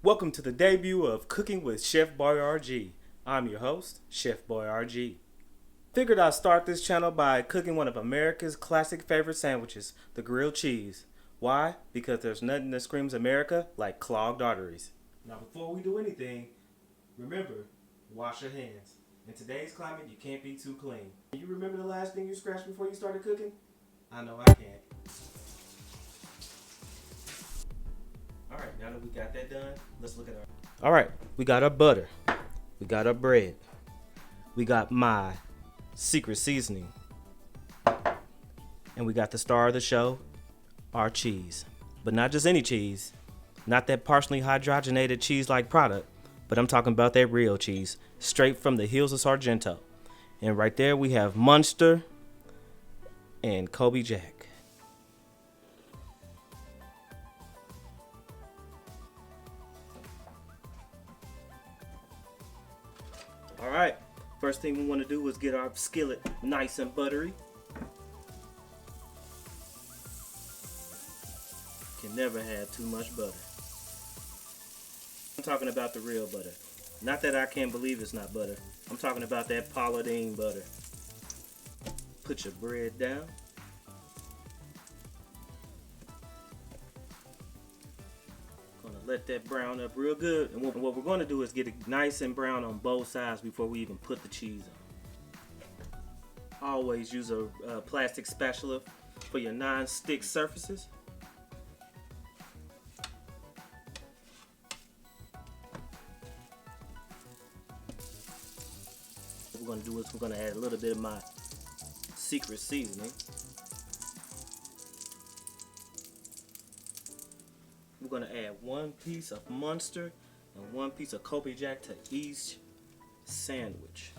Welcome to the debut of Cooking with Chef Boyargee. I'm your host, Chef Boyargee. Figured I'd start this channel by cooking one of America's classic favorite sandwiches, the grilled cheese. Why? Because there's nothing that screams America like clogged arteries. Now before we do anything, remember, wash your hands. In today's climate, you can't be too clean. You remember the last thing you scratched before you started cooking? I know I can't. Alright, now that we got that done, let's look at our... Alright, we got our butter. We got our bread. We got my secret seasoning. And we got the star of the show, our cheese. But not just any cheese. Not that partially hydrogenated cheese-like product, but I'm talking about that real cheese, straight from the hills of Sargento. And right there we have Muenster and Colby Jack. Alright, first thing we want to do is get our skillet nice and buttery. Can never have too much butter. I'm talking about the real butter. Not that I can't believe it's not butter. I'm talking about that Pauladine butter. Put your bread down. Let that brown up real good, and what we're going to do is get it nice and brown on both sides before we even put the cheese on. Always use a plastic spatula for your non-stick surfaces. What we're going to do is we're going to add a little bit of my secret seasoning. We're going to add 1 piece of Muenster and 1 piece of Colby Jack to each sandwich.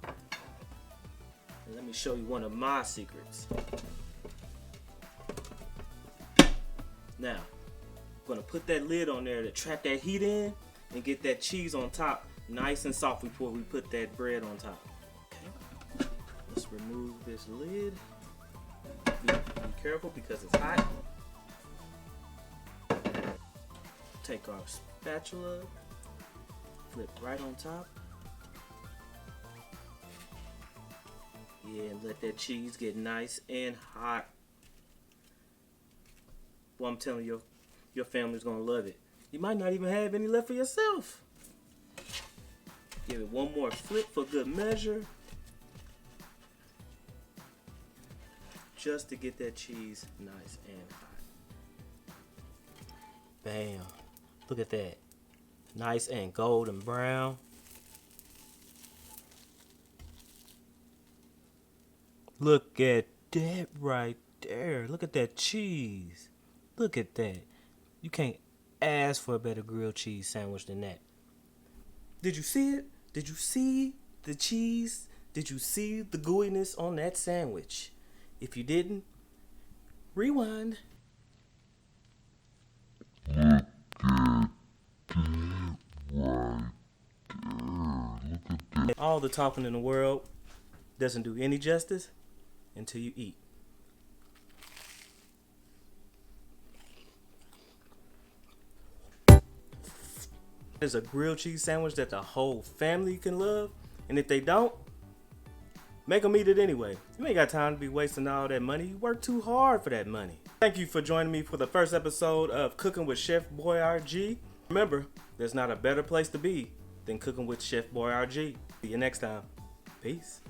And let me show you one of my secrets. Now, I'm going to put that lid on there to trap that heat in and get that cheese on top nice and soft before we put that bread on top. Okay. Let's remove this lid. Be careful because it's hot. Take our spatula, flip right on top. Yeah, and let that cheese get nice and hot. Well, I'm telling you, your family's gonna love it. You might not even have any left for yourself. Give it one more flip for good measure. Just to get that cheese nice and hot. Bam. Look at that. Nice and golden brown. Look at that right there. Look at that cheese. Look at that. You can't ask for a better grilled cheese sandwich than that. Did you see it? Did you see the cheese? Did you see the gooiness on that sandwich? If you didn't, rewind. Look at that right there. Look at that. All the talking in the world doesn't do any justice until you eat. There's a grilled cheese sandwich that the whole family can love, and if they don't, make them eat it anyway. You ain't got time to be wasting all that money. You work too hard for that money. Thank you for joining me for the first episode of Cooking with Chef Boyargee. Remember, there's not a better place to be than cooking with Chef Boyargee. See you next time. Peace.